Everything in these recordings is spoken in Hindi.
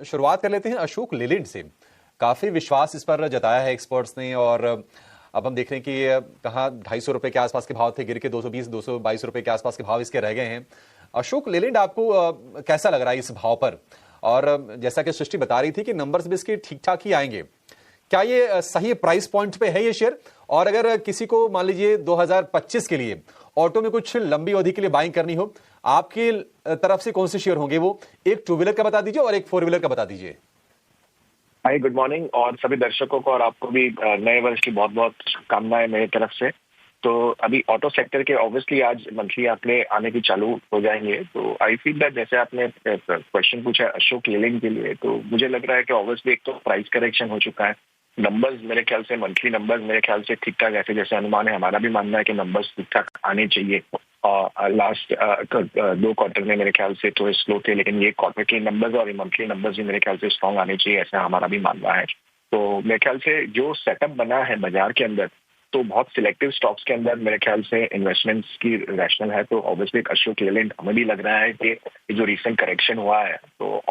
शुरुआत कर लेते हैं अशोक लेलैंड से। काफी विश्वास इस पर जताया है एक्सपर्ट्स ने, और अब हम देख रहे हैं कि कहाँ 250 रुपए के आसपास के भाव थे, गिर के 220-222 रुपए के आसपास के भाव इसके रह गए हैं। अशोक लेलैंड आपको कैसा लग रहा है इस भाव पर? और जैसा कि सृष्टि बता रही थी कि नंबर्स भी इसके ठीक ठाक ही आएंगे, क्या ये सही प्राइस पॉइंट पे है ये शेयर? और अगर किसी को मान लीजिए 2025 के लिए ऑटो में कुछ लंबी अवधि के लिए बाइंग करनी हो, आपकी तरफ से कौन से शेयर होंगे? वो एक टू व्हीलर का बता दीजिए और एक फोर व्हीलर का बता दीजिए। हाय, गुड मॉर्निंग, और सभी दर्शकों को और आपको भी नए वर्ष की बहुत बहुत शुभकामनाएं मेरी तरफ से। तो अभी ऑटो सेक्टर के ऑब्वियसली आज मंथली आंकड़े आने की चालू हो जाएंगे। तो आई फील दैट जैसे आपने क्वेश्चन पूछा अशोक लेलैंड के लिए, तो मुझे लग रहा है कि ऑब्वियसली एक तो प्राइस करेक्शन हो चुका है। नंबर्स मेरे ख्याल से मंथली नंबर्स मेरे ख्याल से ठीक ठाक, ऐसे जैसे अनुमान है हमारा भी मानना है कि नंबर्स ठीक ठाक आने चाहिए। लास्ट 2 क्वार्टर में मेरे ख्याल से थोड़े स्लो थे, लेकिन ये क्वार्टर के नंबर्स और मंथली नंबर्स भी मेरे ख्याल से स्ट्रॉन्ग आने चाहिए, ऐसा हमारा भी मानना है। तो मेरे ख्याल से जो सेटअप बना है बाजार के अंदर, तो बहुत सिलेक्टिव स्टॉक्स के अंदर मेरे ख्याल से इन्वेस्टमेंट्स की रैशनल है। तो ऑब्वियसली एक अशोक लेलैंड हमें भी लग रहा है कि जो रिसेंट करेक्शन हुआ है तो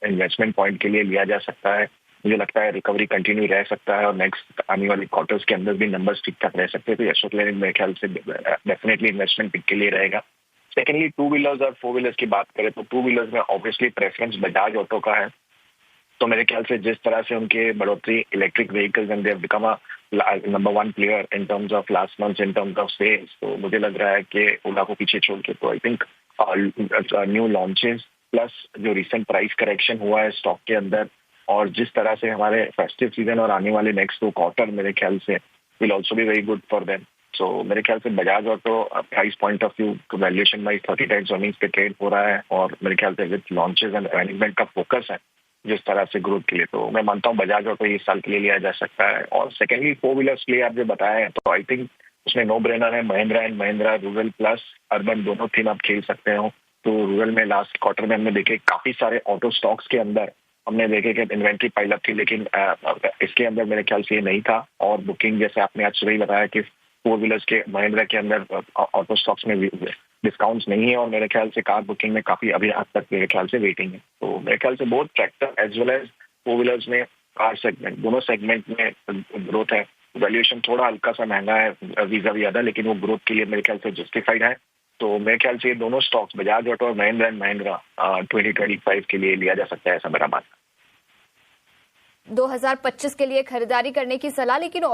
इन्वेस्टमेंट पॉइंट के लिए लिया जा सकता है। मुझे लगता है रिकवरी कंटिन्यू रह सकता है और नेक्स्ट आने वाले क्वार्टर्स के अंदर भी नंबर्स ठीक ठाक रह सकते हैं। तो अशोक लेलैंड मेरे ख्याल से डेफिनेटली इन्वेस्टमेंट पिक के लिए रहेगा। सेकेंडली, टू व्हीलर्स और फोर व्हीलर्स की बात करें तो टू व्हीलर्स में ऑब्वियसली प्रेफरेंस बजाज ऑटो का है। तो मेरे ख्याल से जिस तरह से उनके बढ़ोतरी electric vehicles and they have become a number 1 player in terms of last month in terms of sales, तो मुझे लग रहा है कि ओला को पीछे छोड़ के तो I think new launches plus जो रिसेंट प्राइस करेक्शन हुआ है स्टॉक के अंदर, और जिस तरह से हमारे फेस्टिव सीजन और आने वाले नेक्स्ट 2 क्वार्टर मेरे ख्याल से will also be very good for them. So मेरे ख्याल से Bajaj auto price point of view valuation wise 30 times earnings पे ट्रेड हो रहा है, और मेरे ख्याल से विद लॉन्चेस एंड मैनेजमेंट का फोकस है जिस तरह से ग्रोथ के लिए, तो मैं मानता हूँ बजाज ऑटो इस साल के लिए लिया जा सकता है। और सेकेंडली फोर व्हीलर्स के लिए आप जो बताए हैं, तो आई थिंक उसमें नो ब्रेनर है, Mahindra and Mahindra rural plus urban दोनों थीम आप खेल सकते हो। तो रूरल में लास्ट क्वार्टर में हमने देखे काफी सारे ऑटो स्टॉक्स के अंदर हमने देखे कि इन्वेंट्री पाइलअप थी, लेकिन इसके अंदर मेरे ख्याल से ये नहीं था। और बुकिंग जैसे आपने आज सुबह ही बताया कि फोर व्हीलर्स के महिंद्रा के अंदर ऑटो स्टॉक्स में डिस्काउंट्स नहीं है, और मेरे ख्याल से कार बुकिंग में काफी अभी आज तक मेरे ख्याल से वेटिंग है। तो मेरे ख्याल से बहुत tractor as well as four wheelers में कार सेगमेंट दोनों सेगमेंट में ग्रोथ है। वैल्यूएशन थोड़ा हल्का सा महंगा है वीजा ज्यादा, लेकिन वो ग्रोथ के लिए मेरे ख्याल से जस्टिफाइड है। तो मेरे ख्याल से ये दोनों स्टॉक्स बजाज ऑटो और महिंद्रा एंड महिंद्रा 2025 के लिए लिया जा सकता है, ऐसा मेरा मानना। 2025 के लिए खरीदारी करने की सलाह, लेकिन